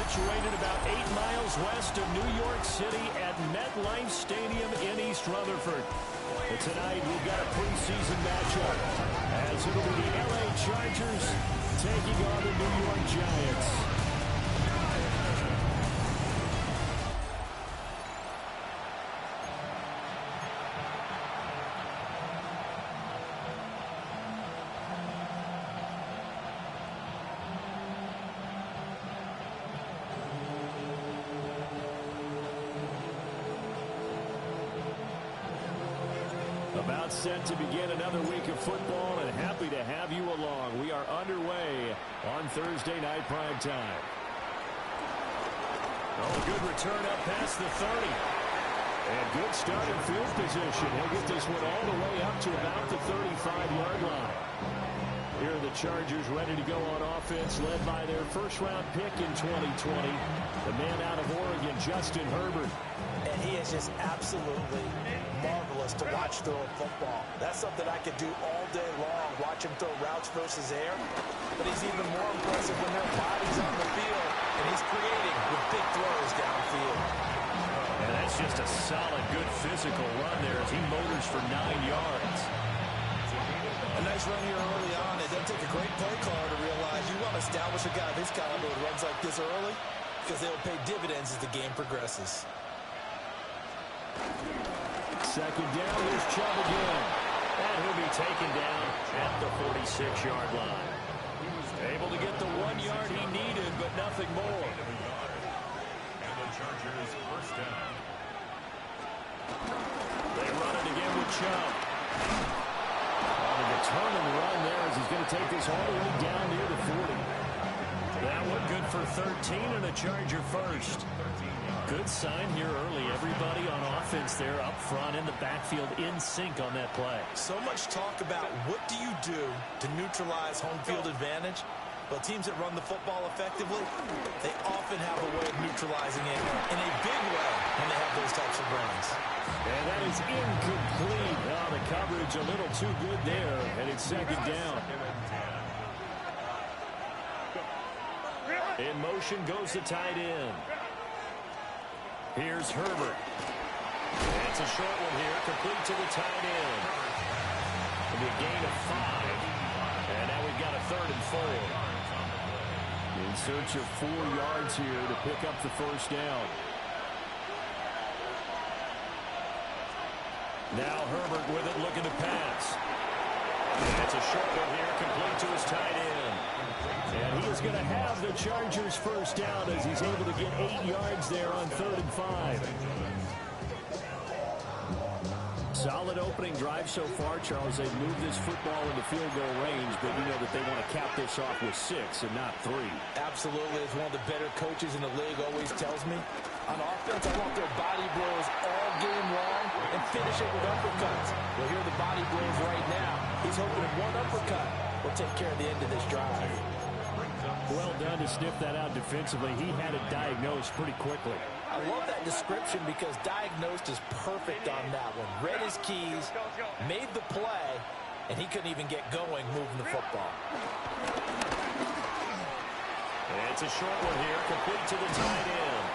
situated about 8 miles west of New York City at MetLife Stadium in East Rutherford. But tonight, we've got a preseason matchup, as it'll be the LA Chargers taking on the New York Giants. About set to begin another week of football, and happy to have you along. We are underway on Thursday night prime time. Oh, good return up past the 30. And good start in field position. He'll get this one all the way up to about the 35-yard line. Here are the Chargers ready to go on offense, led by their first-round pick in 2020, the man out of Oregon, Justin Herbert. And he is just absolutely marvelous to watch throw a football. That's something I could do all day long, watch him throw routes versus air. But he's even more impressive when there are bodies on the field, and he's creating with big throws downfield. And that's just a solid, good physical run there as he motors for 9 yards. A nice run here early on. It doesn't take a great play caller to realize you want to establish a guy this caliber who runs like this early, because they'll pay dividends as the game progresses. Second down, here's Chubb again. And he'll be taken down at the 46-yard line. Able to get the 1 yard he needed, but nothing more. And the Chargers first down. They run it again with Chubb. On a determined run there as he's going to take this all the way down near the 40. That one good for 13 and a Charger first. Good sign here early. Everybody on offense there up front in the backfield in sync on that play. So much talk about what do you do to neutralize home field advantage. Well, teams that run the football effectively, they often have a way of neutralizing it in a big way when they have those types of runs. And that is incomplete. Oh, the coverage a little too good there, and it's second down. In motion goes the tight end. Here's Herbert. It's a short one here, complete to the tight end. It'll be a gain of 5. And now we've got a 3rd and 4. In search of 4 yards here to pick up the first down. Now Herbert with it, looking to pass. And it's a short one here, complete to his tight end. And he is going to have the Chargers first down as he's able to get 8 yards there on 3rd and 5. Solid opening drive so far, Charles. They've moved this football into field goal range, but you know that they want to cap this off with 6 and not 3. Absolutely. As one of the better coaches in the league always tells me, on offense, I want their body blows all game long and finish it with uppercuts. Well, here are the body blows right now. He's hoping that one uppercut will take care of the end of this drive. Well done to sniff that out defensively. He had it diagnosed pretty quickly. I love that description because diagnosed is perfect on that one. Read his keys, made the play, and he couldn't even get going moving the football. And it's a short one here, complete to the tight end.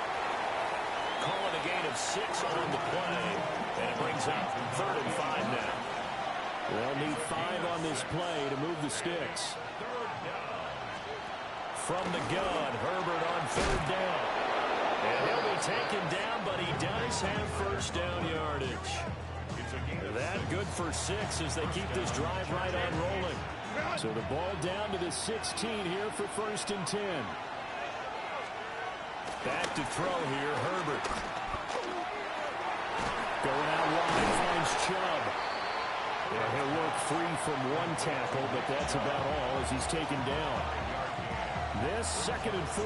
Calling a gain of 6 on the play, and it brings up 3rd and 5 now. They'll need 5 on this play to move the sticks. From the gun, Herbert on 3rd down. And he'll be taken down, but he does have first down yardage. That good for 6 as they keep this drive right on rolling. So the ball down to the 16 here for 1st and 10. Back to throw here, Herbert. Going out wide, finds Chubb. Yeah, he'll work free from one tackle, but that's about all as he's taken down. This 2nd and 4.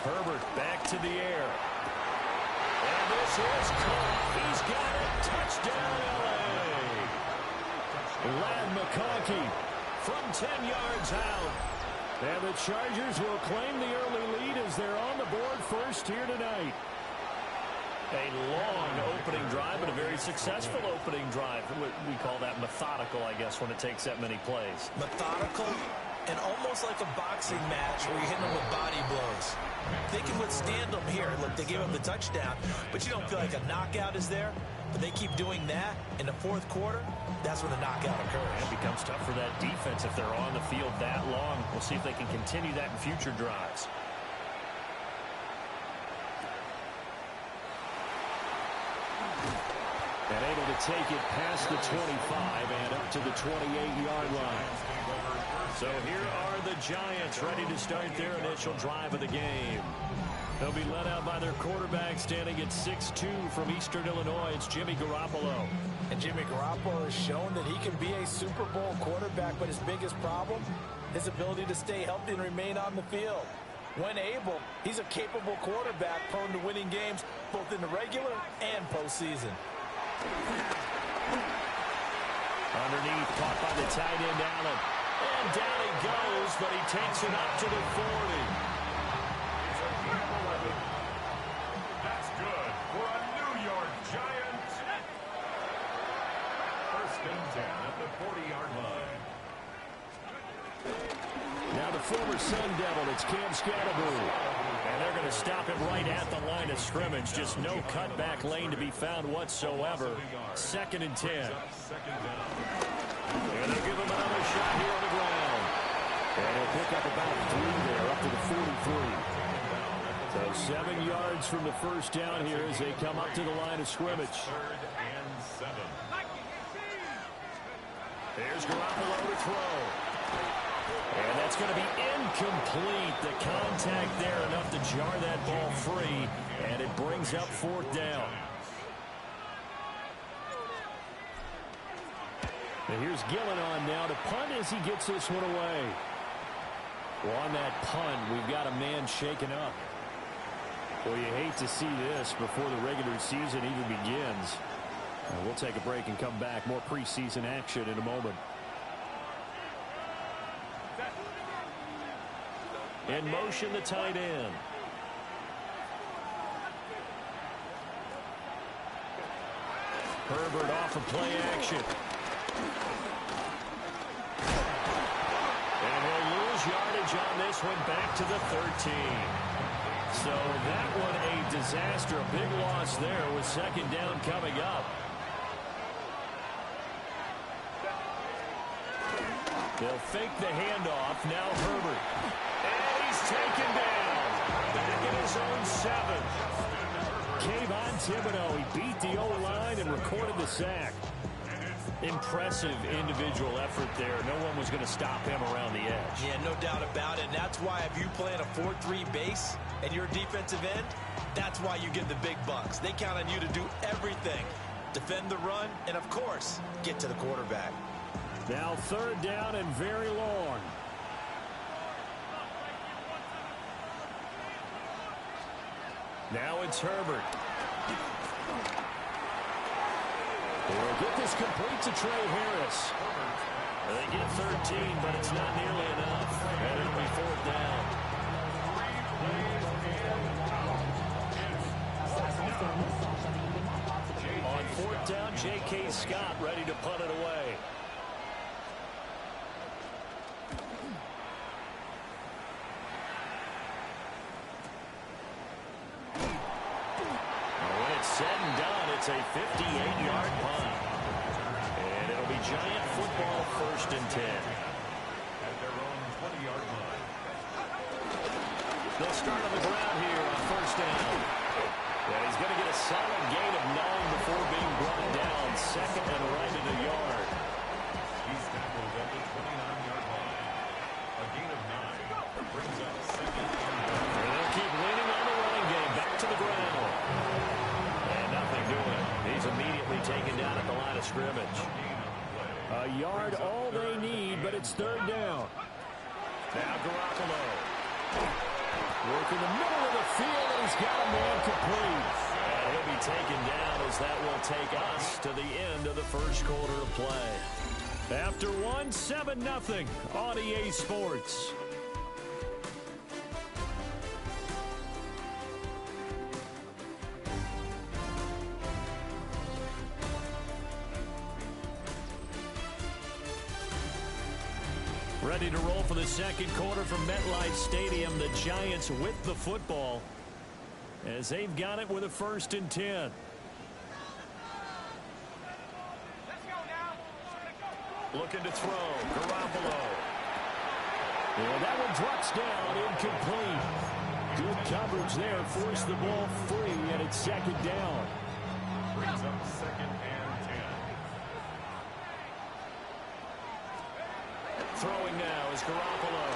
Herbert back to the air. And this is caught. He's got it. Touchdown, L.A. Lad McConkey from 10 yards out. And the Chargers will claim the early lead as they're on the board first here tonight. A long opening drive, but a very successful opening drive. We call that methodical, I guess, when it takes that many plays. Methodical and almost like a boxing match where you're hitting them with body blows. They can withstand them here. Look, they gave up the touchdown, but you don't feel like a knockout is there. But they keep doing that in the fourth quarter. That's when the knockout occurs. It becomes tough for that defense if they're on the field that long. We'll see if they can continue that in future drives. And able to take it past the 25 and up to the 28-yard line. So here are the Giants ready to start their initial drive of the game. They'll be led out by their quarterback standing at 6'2" from Eastern Illinois. It's Jimmy Garoppolo. And Jimmy Garoppolo has shown that he can be a Super Bowl quarterback, but his biggest problem, his ability to stay healthy and remain on the field. When able, he's a capable quarterback prone to winning games both in the regular and postseason. Underneath, caught by the tight end, Allen. And down he goes, but he takes it up to the 40. That's good for a New York Giant. First and 10 at the 40-yard line. Now the former Sun Devil, it's Cam Scatterbury. And they're going to stop him right at the line of scrimmage. Just no cutback lane to be found whatsoever. Second and 10. And they'll give him another shot here on the ground. And he'll pick up about 3 there, up to the 43. So 7 yards from the first down here as they come up to the line of scrimmage. Third and 7. There's Garoppolo to throw. And that's going to be incomplete. The contact there enough to jar that ball free. And it brings up fourth down. And here's Gillen on now to punt as he gets this one away. Well, on that punt, we've got a man shaken up. Well, you hate to see this before the regular season even begins. We'll take a break and come back. More preseason action in a moment. In motion, the tight end. Herbert off of play action. And he'll lose yardage on this one back to the 13. So that one a disaster. A big loss there with second down coming up. They'll fake the handoff. Now Herbert. And he's taken down. Back in his own 7. Kayvon Thibodeau, he beat the O-line and recorded the sack. Impressive individual effort there. No one was going to stop him around the edge. Yeah, no doubt about it. And that's why if you play in a 4-3 base and you're a defensive end, that's why you get the big bucks. They count on you to do everything. Defend the run and, of course, get to the quarterback. Now third down and very long. Now it's Herbert. They'll get this complete to Trey Harris. They get 13, but it's not nearly enough. And it'll be fourth down. On fourth down, J.K. Scott ready to punt it away. When it's said and done, it's a 58-yard punt. And it'll be Giant football, first and 10. At their own 20-yard line. They'll start on the ground here on first down. And he's going to get a solid gain of 9 before being brought down. Second and right at a yard. He's tackled at the 29-yard line. A gain of 9 brings up second and 1. And they'll keep leaning on the running game. Back to the ground. And nothing doing. He's immediately taken down at the line of scrimmage. A yard all they need, but it's third down. Now Garoppolo. Working the middle of the field, and he's got a man complete. And he'll be taken down as that will take us to the end of the first quarter of play. After one, 7-0 on EA Sports. Ready to roll for the second quarter from MetLife Stadium. The Giants with the football as they've got it with a 1st and 10. Looking to throw. Garoppolo. And that one drops down, incomplete. Good coverage there. Forced the ball free, and it's 2nd down. Brings up 2nd and 10. Throwing now is Garoppolo.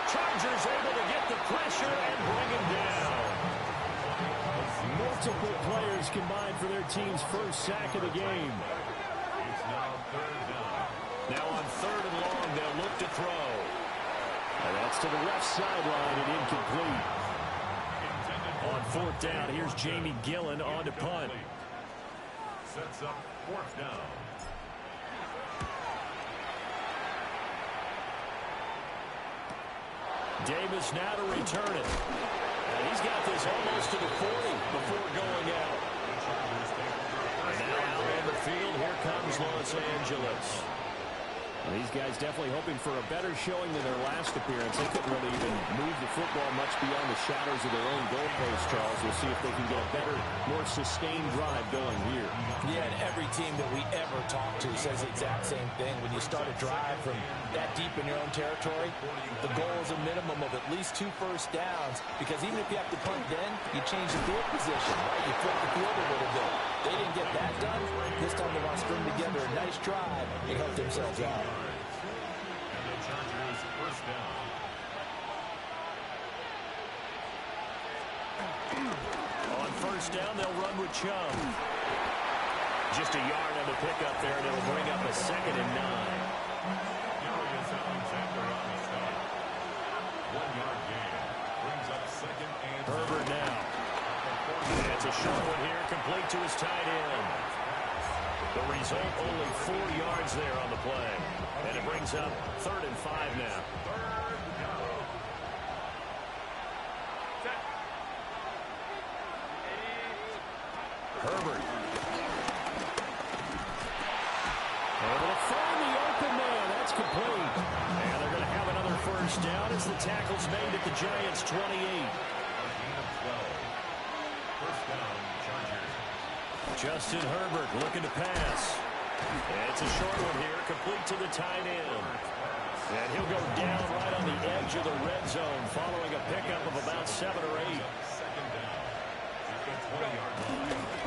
Chargers able to get the pressure and bring him down. Multiple players combined for their team's first sack of the game. It's now 3rd down. Now on 3rd and long, they'll look to throw. And that's to the left sideline and incomplete. On 4th down, here's Jamie Gillen on to punt. Sets up 4th down. Davis now to return it. And he's got this almost to the 40 before going out. And now out on the field, here comes Los Angeles. And these guys definitely hoping for a better showing than their last appearance. They couldn't really even move the football much beyond the shadows of their own goalpost, Charles. We'll see if they can get a better, more sustained drive going here. Yeah, and every team that we ever talk to says the exact same thing. When you start a drive from that deep in your own territory, the goal is a minimum of at least 2 first downs, because even if you have to punt then, you change the field position, right? You flip the field a little bit. They didn't get that done. This time they want to string together a nice drive and help themselves out. And the Chargers 1st down. On 1st down, they'll run with Chubb. Just a yard on the pickup there, and it'll bring up a 2nd and 9. Darius Alexander on the stop. 1-yard gain. Brings up 2nd and 10. Herbert now. It's a short one here, complete to his tight end. The result, only 4 yards there on the play. And it brings up 3rd and 5 now. Herbert. Able to find the open man. That's complete. And they're going to have another 1st down as the tackle's made at the Giants' 28. Justin Herbert looking to pass. It's a short one here, complete to the tight end. And he'll go down right on the edge of the red zone following a pickup of about 7 or 8.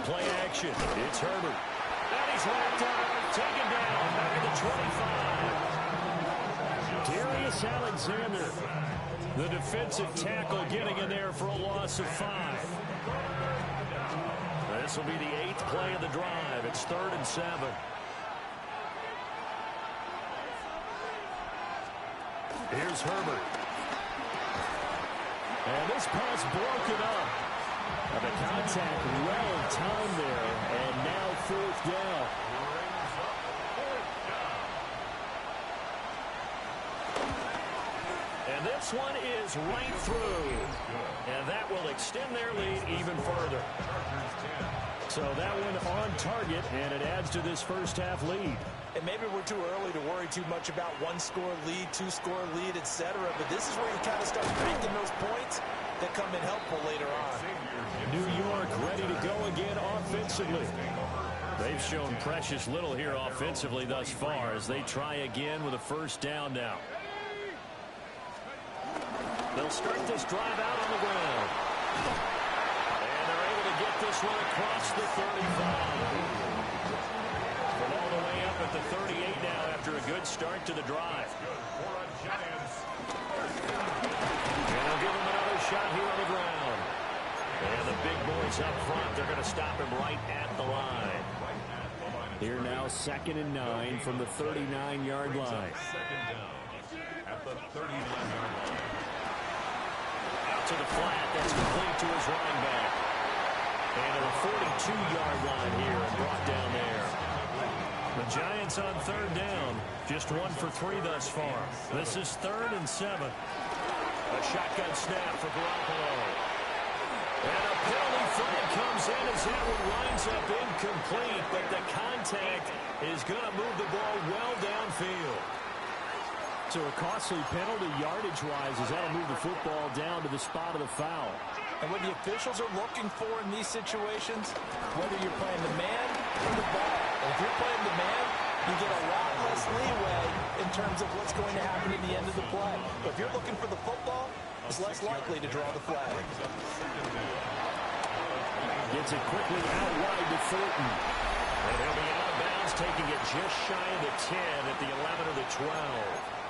Play action. It's Herbert. And he's wrapped up, taken down back at the 25. Darius Alexander, the defensive tackle, getting in there for a loss of 5. This will be the 8th play of the drive. It's 3rd and 7. Here's Herbert. And this pass broken up. And the contact well timed there. And now 4th down. And this one is right through. And that will extend their lead even further. So that one on target, and it adds to this first half lead. And maybe we're too early to worry too much about 1-score lead, 2-score lead, etc. But this is where you kind of start making those points that come in helpful later on. New York ready to go again offensively. They've shown precious little here offensively thus far as they try again with a 1st down now. They'll start this drive out on the ground. And they're able to get this one across the 35. From all the way up at the 38 now after a good start to the drive. And they'll give him another shot here on the ground. And the big boys up front, they're going to stop him right at the line. Here now 2nd and 9 from the 39-yard line. 2nd down at the 39-yard line. Out to the flat, that's complete to his running back. And to the 42-yard line here and brought down there. The Giants on 3rd down, just 1 for 3 thus far. This is 3rd and 7. A shotgun snap for Garoppolo. And a penalty flag comes in as that one winds up incomplete, but the contact is going to move the ball well downfield. So a costly penalty yardage-wise as that'll move the football down to the spot of the foul. And what the officials are looking for in these situations, whether you're playing the man or the ball, and if you're playing the man, you get a lot less leeway in terms of what's going to happen in the end of the play. But if you're looking for the football, it's less likely to draw the flag. Gets it quickly out wide to Thornton. And he'll be out of bounds, taking it just shy of the 10 at the 11 of the 12.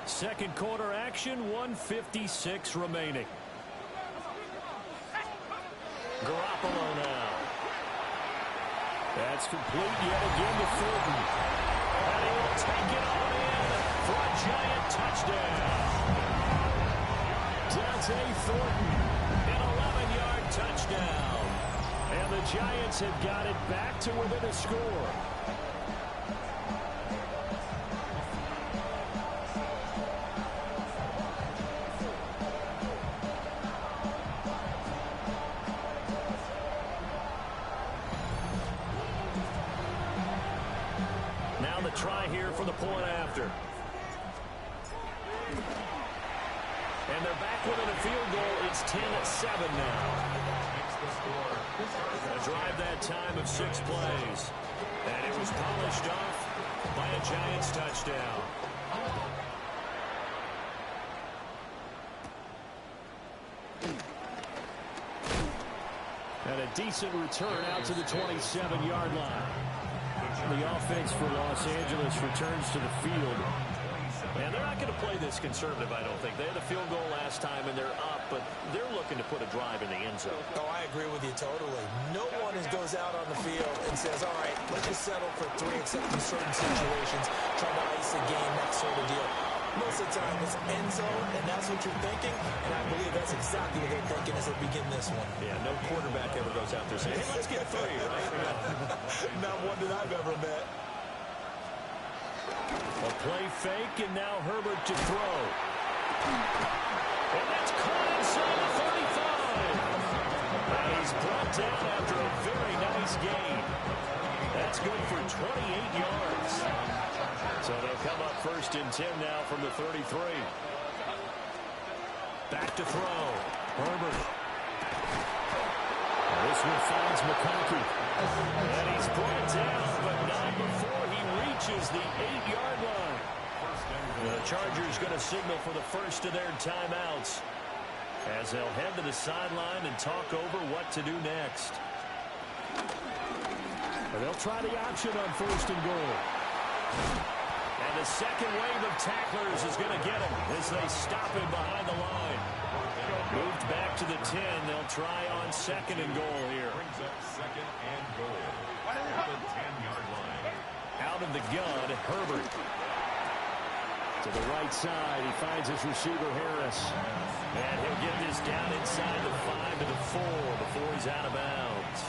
Second quarter action, 1:56 remaining. Garoppolo now. That's complete yet again to Thornton. And he will take it on in for a giant touchdown. Dante Thornton, An 11-yard touchdown. and the Giants have got it back to within a score. Now the try here for the point after. And they're back within a field goal. It's 10-7 now. A drive that time of 6 plays. And it was polished off by a Giants touchdown. And a decent return out to the 27-yard line. The offense for Los Angeles returns to the field. And they're not going to play this conservative, I don't think. They had a field goal last time, and they're up, but they're looking to put a drive in the end zone. Oh, I agree with you totally. No one goes out on the field and says, all right, let's just settle for 3, except in certain situations, trying to ice a game, that sort of deal. Most of the time, it's end zone, and that's what you're thinking, and I believe that's exactly what they're thinking as they begin this one. Yeah, no quarterback ever goes out there saying, hey, let's get 3, right? Not one that I've ever met. A play fake, and now Herbert to throw. And that's caught inside the 35. And he's brought down after a very nice gain. That's good for 28 yards. So they'll come up 1st and 10 now from the 33. Back to throw. Herbert. This one finds McConkey. And he's brought down, but not before he reaches the 8-yard line. The Chargers going to signal for the first of their timeouts as they'll head to the sideline and talk over what to do next. And they'll try the option on 1st and goal. And the second wave of tacklers is going to get him as they stop him behind the line. Moved back to the 10. They'll try on 2nd and goal here. Brings up 2nd and goal at the 10-yard line. Out of the gun, Herbert. To the right side, he finds his receiver, Harris. And he'll get this down inside the 5 to the 4 before he's out of bounds.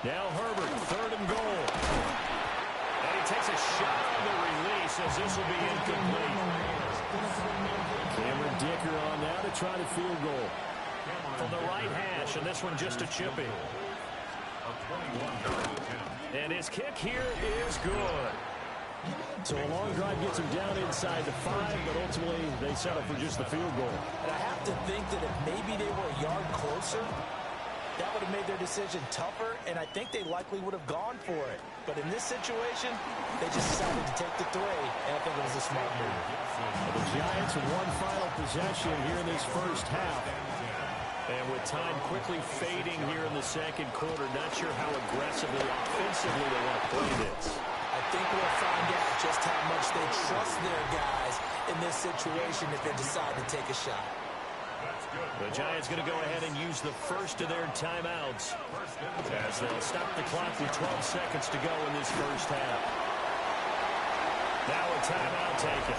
Now Herbert, 3rd and goal. And he takes a shot on the release as this will be incomplete. Cameron Dicker on now to try the field goal. From the right hash, and this one just a chipping. And his kick here is good. So a long drive gets him down inside the 5, but ultimately they settle for just the field goal. And I have to think that if maybe they were a yard closer, that would have made their decision tougher, and I think they likely would have gone for it. But in this situation, they just decided to take the 3, and I think it was a smart move. The Giants with one final possession here in this first half. And with time quickly fading here in the second quarter, not sure how aggressively, offensively they want to play this. I think we'll find out just how much they trust their guys in this situation if they decide to take a shot. The Giants going to go ahead and use the first of their timeouts as they'll stop the clock with 12 seconds to go in this first half. Now a timeout taken.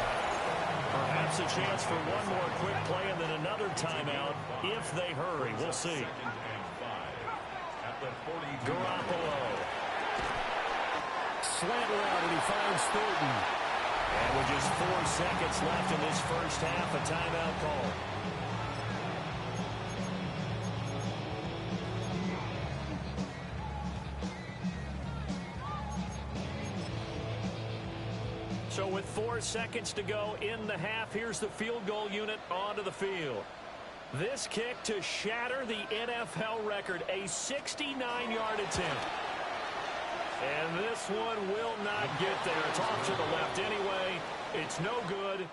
Perhaps a chance for one more quick play and then another timeout if they hurry. We'll see. Garoppolo. Slant route, and he finds Thornton. And with just 4 seconds left in this first half, a timeout call. So with 4 seconds to go in the half, here's the field goal unit onto the field. This kick to shatter the NFL record, a 69-yard attempt. And this one will not get there. It's off to the left anyway. It's no good.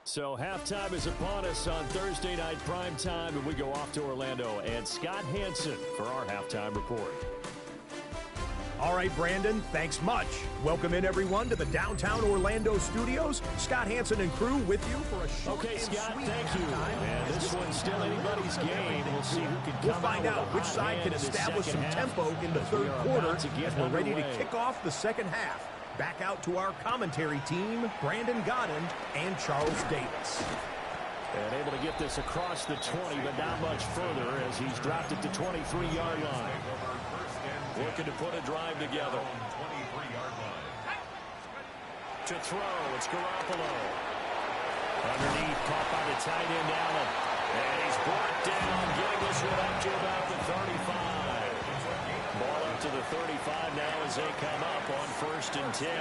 So halftime is upon us on Thursday night primetime, and we go off to Orlando. And Scott Hansen for our halftime report. All right, Brandon, thanks much. Welcome in, everyone, to the downtown Orlando studios. Scott Hansen and crew with you for a short Okay, and Scott, sweet thank you. halftime. And this one's still anybody's game. We'll see who can We'll come find out out which side can establish some tempo in the third quarter as we're ready to kick off the second half. Back out to our commentary team, Brandon Godden and Charles Davis. And able to get this across the 20, but not much further as he's dropped it to 23-yard line. Looking to put a drive together. To throw, it's Garoppolo. Underneath, caught by the tight end, Allen. And he's brought down, getting this one up to about the 35. Ball up to the 35 now as they come up on 1st and 10.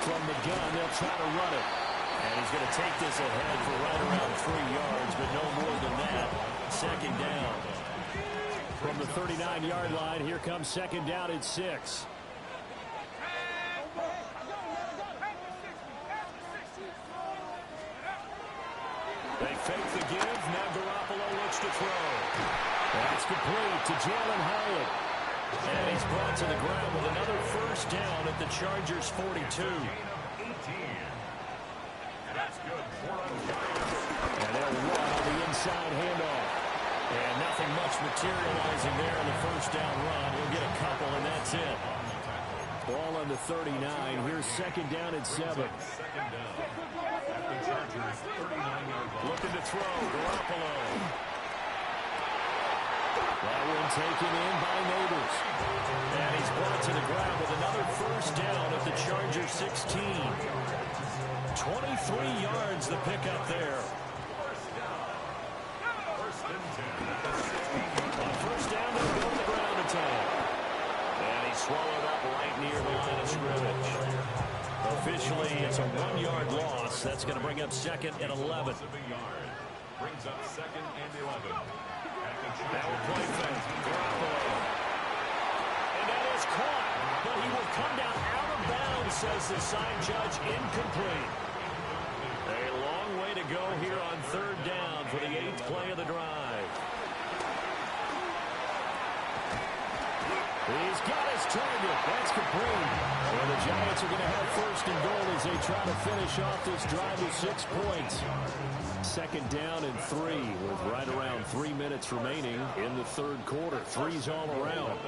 From the gun, they'll try to run it. And he's going to take this ahead for right around 3 yards, but no more than that. 2nd down. From the 39-yard line, here comes 2nd down at 6. They fake the give. Now Garoppolo looks to throw. That's complete to Jalen Hyatt. And he's brought to the ground with another 1st down at the Chargers' 42. And they'll run on the inside handoff. And nothing much materializing there in the 1st down run. He'll get a couple, and that's it. Ball on the 39. Here's 2nd down at 7. Looking to throw. Garoppolo. That one taken in by Neighbors. And he's brought to the ground with another 1st down at the Chargers' 16. 23 yards the pickup there. On 1st down, they'll go to the ground attack. And he's swallowed up right near the line of scrimmage. Officially, it's a 1-yard loss. That's going to bring up 2nd and 11. Brings up 2nd and 11. That will play fake. Garoppolo. And that is caught. But he will come down out of bounds, says the side judge. Incomplete. A long way to go here on 3rd down for the 8th play of the drive. He's got his target. That's complete. And the Giants are going to have 1st and goal as they try to finish off this drive with 6 points. 2nd down and 3 with right around 3 minutes remaining in the 3rd quarter. 3's all around.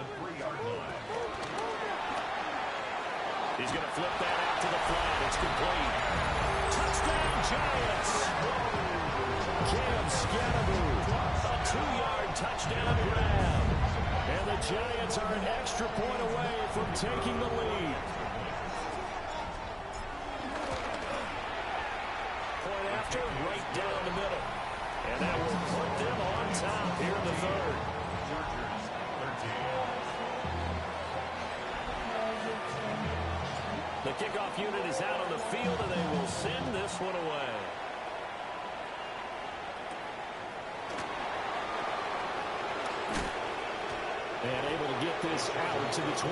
He's going to flip that out to the flat. It's complete. Touchdown, Giants. Cam Scatteroo. A 2-yard touchdown grab. And the Giants are an extra point away from taking the lead. Point after, right down the middle. And that will put them on top here in the 3rd. The kickoff unit is out on the field, and they will send this one away. And able to get this out to the 25.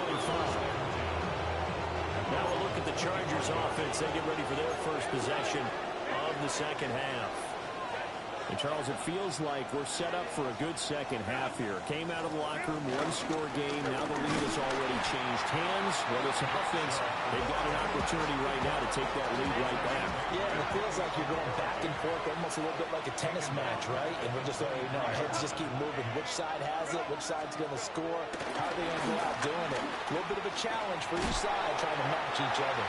Now we'll look at the Chargers offense. They get ready for their first possession of the second half. And Charles, it feels like we're set up for a good second half here. Came out of the locker room, 1-score game. Now the lead has already changed hands. Well, this offense, they've got an opportunity right now to take that lead right back. Yeah, and it feels like you're going back and forth, almost a little bit like a tennis match, right? And we're just, our heads just keep moving. Which side has it? Which side's going to score? How are they going to go out doing it? A little bit of a challenge for each side trying to match each other.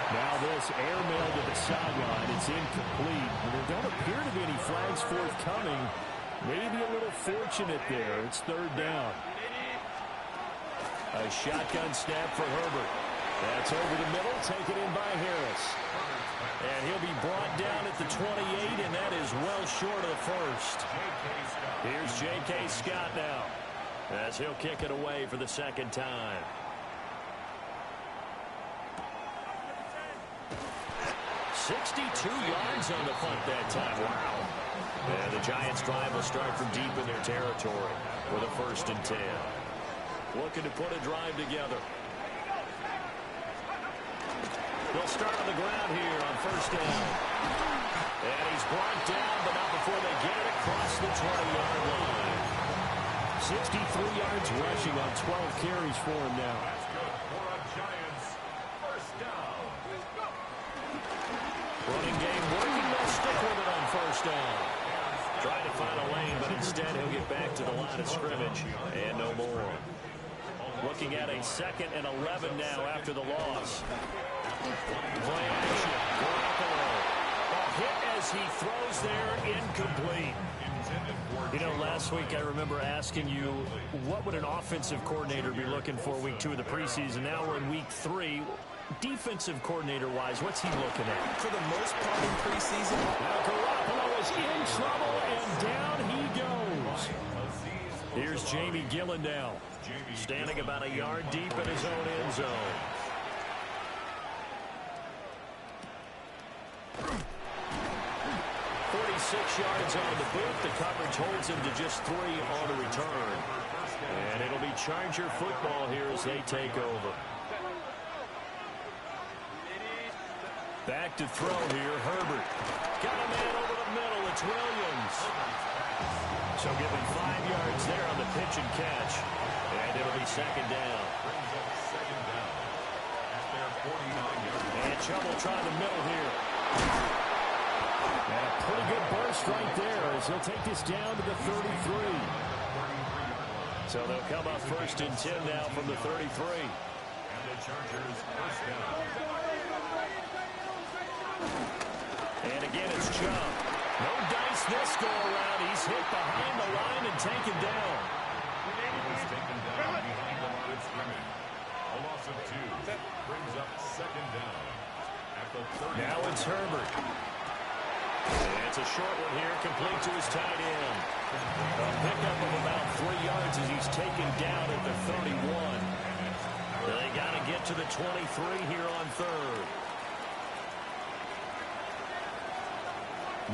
Now this airmail to the sideline. It's incomplete. And there don't appear to be any flags forthcoming. Maybe a little fortunate there. It's 3rd down. A shotgun snap for Herbert. That's over the middle, taken in by Harris. And he'll be brought down at the 28, and that is well short of the 1st. Here's J.K. Scott now, as he'll kick it away for the 2nd time. 62 yards on the punt that time. Wow. And the Giants' drive will start from deep in their territory with a 1st and 10. Looking to put a drive together. They'll start on the ground here on 1st down. And he's brought down, but not before they get it across the 20-yard line. 63 yards rushing on 12 carries for him now. That's good for a Giants 1st down. Running game working. They'll stick with it on 1st down. Trying to find a lane, but instead he'll get back to the line of scrimmage and no more. Looking at a 2nd and 11 now after the loss. Play action. Garoppolo. A hit as he throws there, incomplete. You know, last week I remember asking you, what would an offensive coordinator be looking for week 2 of the preseason? Now we're in week 3. Defensive coordinator-wise, what's he looking at? For the most part in preseason, Now Garoppolo is in trouble, and down he goes. Here's Jamie Gillen now, standing about a yard deep in his own end zone. Yards on the boot. The coverage holds him to just 3 on the return. And it'll be Charger football here as they take over. Back to throw here, Herbert. Got a man over the middle. It's Williams. So give him 5 yards there on the pitch and catch. And it'll be 2nd down. And Chubb will try the middle here. And a pretty good burst right there as he'll take this down to the 33. So they'll come up 1st and 10 now from the 33. And the Chargers 1st down. And again, it's Chubb. No dice this go around. He's hit behind the line and taken down. He was taken down behind the line of scrimmage. A loss of 2 brings up 2nd down. At the 30. Now it's Herbert. And it's a short one here, complete to his tight end. A pickup of about 3 yards as he's taken down at the 31. They got to get to the 23 here on 3rd.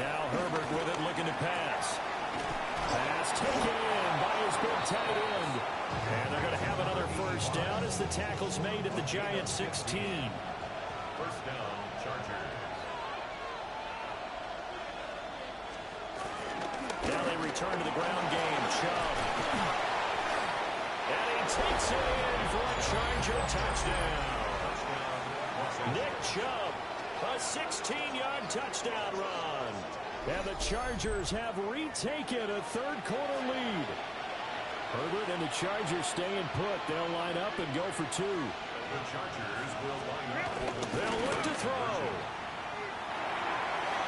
Now Herbert with it, looking to pass. Pass taken in by his big tight end. And they're going to have another 1st down as the tackle's made at the Giants 16. 1st down, Chargers. Now they return to the ground game. Chubb. And he takes it in for a Charger touchdown. Nick Chubb, a 16-yard touchdown run. And the Chargers have retaken a 3rd quarter lead. Herbert and the Chargers staying put. They'll line up and go for 2. The Chargers will line up for the They'll look to throw.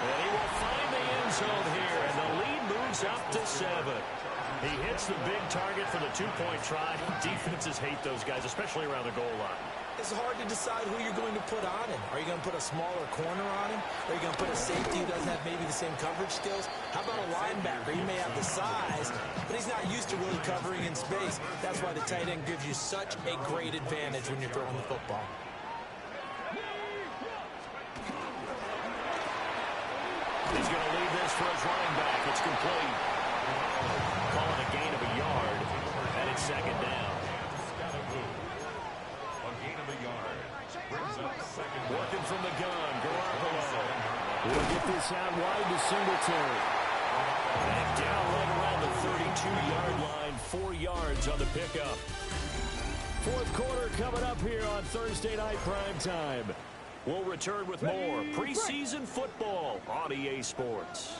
And he will find the end zone here, and the lead moves up to 7. He hits the big target for the 2-point try. Defenses hate those guys, especially around the goal line. it's hard to decide who you're going to put on him. Are you going to put a smaller corner on him? Are you going to put a safety who doesn't have maybe the same coverage skills? How about a linebacker? He may have the size, but he's not used to really covering in space. That's why the tight end gives you such a great advantage when you're throwing the football. He's going to leave this for his running back. It's complete. Calling a gain of a yard, and it's second down. A gain of a yard. Brings up second. Working from the gun, Garoppolo. He'll get this out wide to Singletary. And down right around the 32-yard line, 4 yards on the pickup. Fourth quarter coming up here on Thursday Night Primetime. We'll return with more preseason football on EA Sports.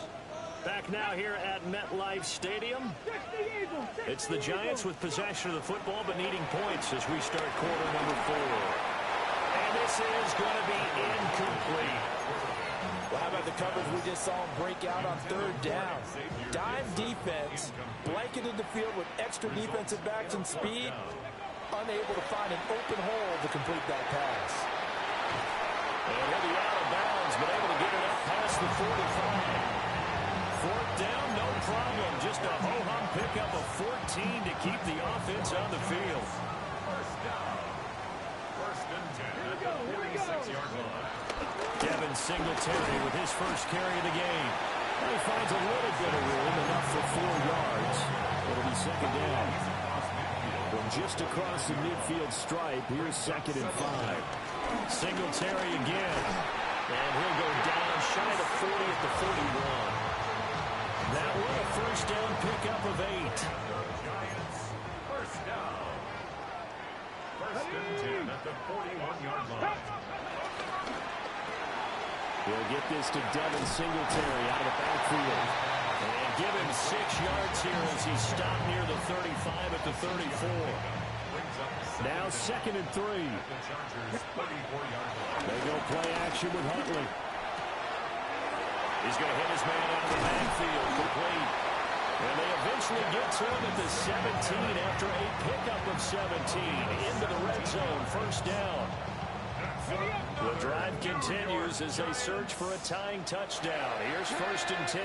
Back now here at MetLife Stadium. It's the Giants with possession of the football but needing points as we start quarter number 4. And this is going to be incomplete. Well, how about the coverage we just saw him break out on third down? Dime defense, blanketed the field with extra defensive backs and speed, unable to find an open hole to complete that pass. And he'll be out of bounds, but able to get it up past the 45. Fourth down, no problem. Just a ho-hum pickup of 14 to keep the offense on the field. First down. First and 10 at the 46-yard line. Devin Devin Singletary with his first carry of the game. And he finds a little bit of room, enough for 4 yards. It'll be second down. From just across the midfield stripe, here's 2nd and 5. Singletary again. And he'll go down shy of 40 at the 41. That was a first down pickup of 8. Giants, first down. First and 10 at the 41-yard line. He'll get this to Devin Singletary out of the backfield. And give him 6 yards here as he's stopped near the 35 at the 34. Now 2nd and 3. They go play action with Huntley. He's going to hit his man out of the backfield, complete. And they eventually get to him at the 17 after a pickup of 17 into the red zone, first down. The drive continues as they search for a tying touchdown. Here's 1st and 10.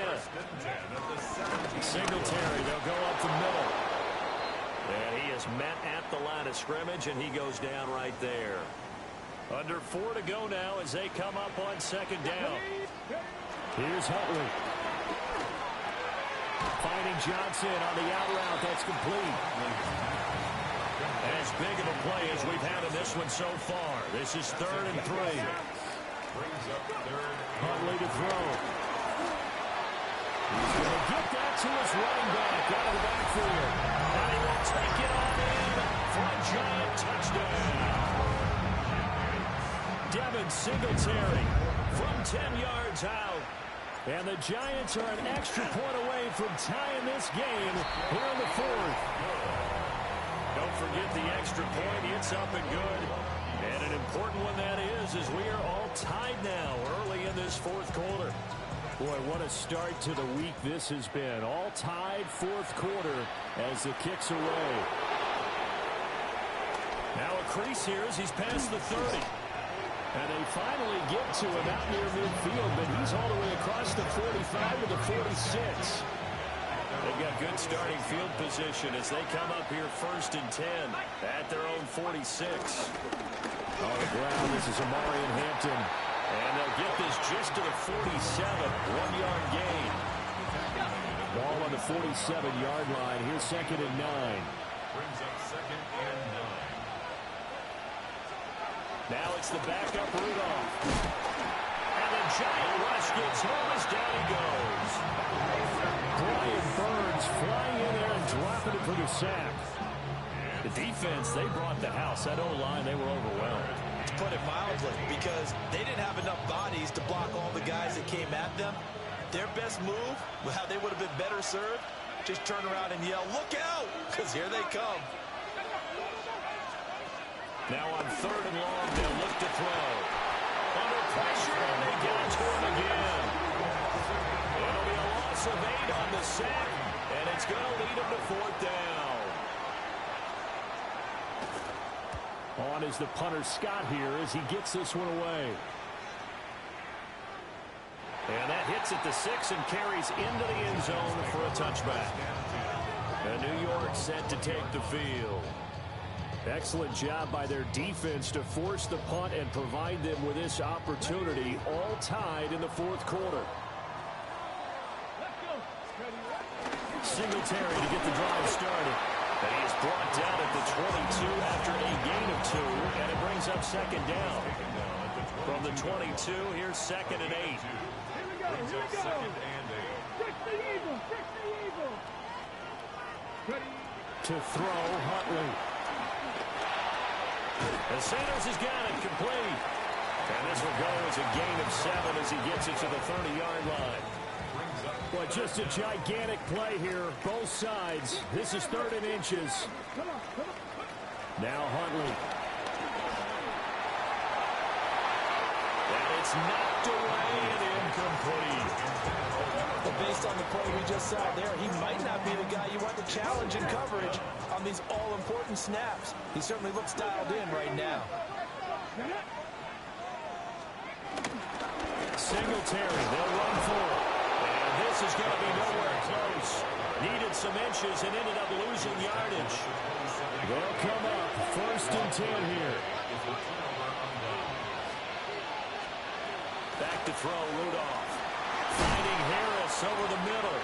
Singletary, they'll go up the middle. And he is met at the line of scrimmage, and he goes down right there. Under 4 to go now as they come up on 2nd down. Here's Huntley. Finding Johnson on the out route. That's complete. As big of a play as we've had in this one so far. This is 3rd and 3. Huntley to throw. He's going to get that to his running back out of the backfield. And he will take it on in for a giant touchdown. Devin Singletary from 10 yards out. And the Giants are an extra point away from tying this game here in the 4th. Don't forget the extra point. It's up and good. And an important one that is, as we are all tied now early in this 4th quarter. Boy, what a start to the week this has been. All tied 4th quarter as the kicks away. Now a crease here as he's past the 30. And they finally get to him out near midfield, but he's all the way across the 45 to the 46. They've got good starting field position as they come up here 1st and 10 at their own 46. On the ground, this is Amari and Hampton. And they'll get this just to the 47, 1-yard gain. Ball on the 47-yard line. Here's 2nd and 9. Brings up 2nd and 9. Now it's the backup Rudolph. And the giant rush gets home as down he goes. Brian Burns flying in there and dropping it for the sack. The defense, they brought the house. That O-line, they were overwhelmed. To put it mildly, because they didn't have enough bodies to block all the guys that came at them. Their best move, how they would have been better served, just turn around and yell, "Look out!" because here they come. Now on 3rd and long, they'll look to throw. Under pressure, and they get it to him again. It'll be a loss of 8 on the sack, and it's going to lead him to 4th down. On is the punter Scott here as he gets this one away. And that hits at the 6 and carries into the end zone for a touchback. And New York set to take the field. Excellent job by their defense to force the punt and provide them with this opportunity, all tied in the 4th quarter. Singletary to get the drive started. And he is brought down at the 22 after a gain of 2, and it brings up 2nd down. From the 22, here's 2nd and 8. Brings up 2nd and 8. To throw, Huntley. And Sanders has got it complete. And this will go as a gain of 7 as he gets it to the 30-yard line. Well, just a gigantic play here, both sides. This is 3rd and inches. Now Huntley. And it's knocked away and incomplete. But based on the play we just saw there, he might not be the guy you want to challenge in coverage on these all-important snaps. He certainly looks dialed in right now. Singletary, they'll run for it. And this is going to be nowhere close. Needed some inches and ended up losing yardage. They'll come up 1st and 10 here. Back to throw, Rudolph. Finding Harris over the middle.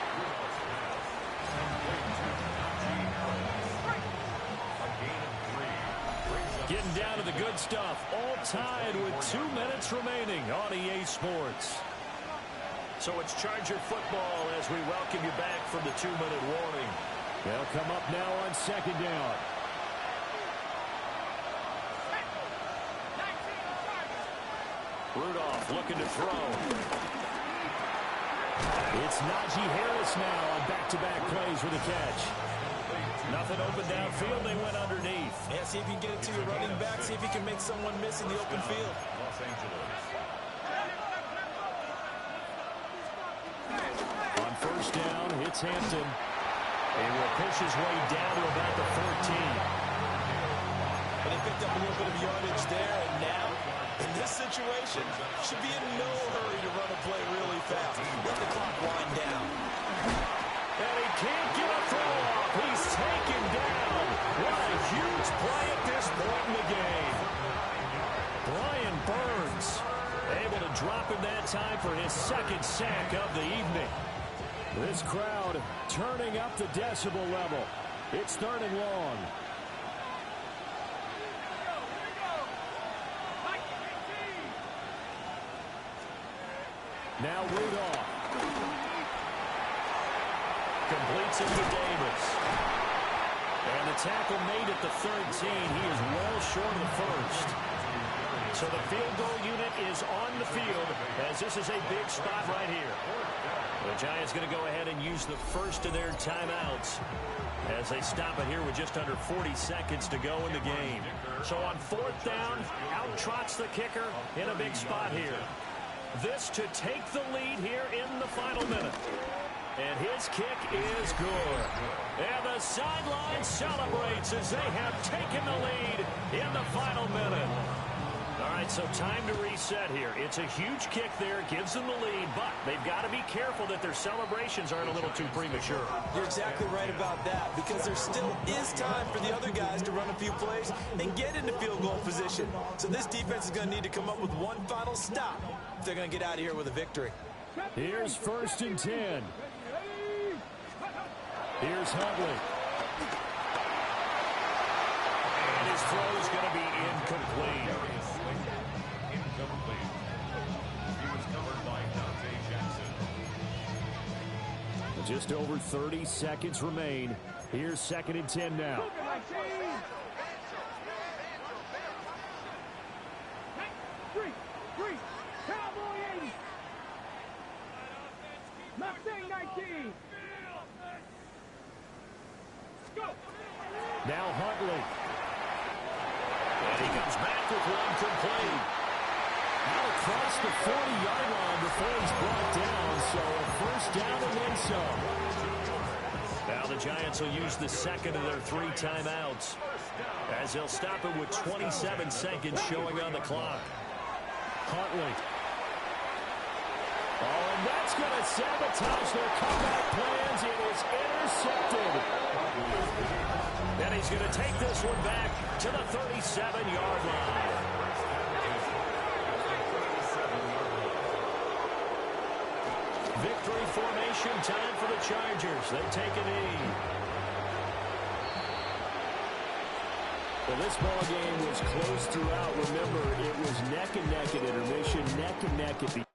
Getting down to the good stuff. All tied with 2 minutes remaining on EA Sports. So it's Charger football as we welcome you back from the 2-minute warning. They'll come up now on second down. Rudolph looking to throw. It's Najee Harris now on back-to-back plays with a catch. Nothing open downfield. They went underneath. Yeah, see if you can get it to your running back. See if you can make someone miss in the open field. Los Angeles. On first down, it's Hampton. He will push his way down to about the 14. But he picked up a little bit of yardage there, and now, in this situation, should be in no hurry to run a play really fast. Let the clock wind down. And he can't get a throw off. He's taken down. What a huge play at this point in the game. Brian Burns able to drop him that time for his second sack of the evening. This crowd turning up the decibel level. It's 3rd and long. Now Rudolph. Completes it to Davis. And the tackle made at the 13. He is well short of the first. So the field goal unit is on the field as this is a big spot right here. The Giants going to go ahead and use the first of their timeouts as they stop it here with just under 40 seconds to go in the game. So on 4th down, out trots the kicker in a big spot here. This to take the lead here in the final minute. And his kick is good. And the sideline celebrates as they have taken the lead in the final minute. All right, so time to reset here. It's a huge kick there, gives them the lead, but they've got to be careful that their celebrations aren't a little too premature. You're exactly right about that, because there still is time for the other guys to run a few plays and get into field goal position. So this defense is going to need to come up with one final stop if they're going to get out of here with a victory. Here's 1st and 10. Here's Huntley. And his throw is going to be incomplete. Incomplete. He was covered by Dante Jackson. Just over 30 seconds remain. Here's 2nd and 10 now. Now Huntley. And he comes back with one complete. Out across the 40-yard line before he's brought down, so a 1st down and then some. Now the Giants will use the second of their 3 timeouts as they'll stop it with 27 seconds showing on the clock. Huntley. Oh, and that's going to sabotage their comeback plans. It is intercepted. And he's going to take this one back to the 37-yard line. Victory formation time for the Chargers. They take a knee. Well, this ball game was close throughout. Remember, it was neck and neck at intermission, neck and neck at the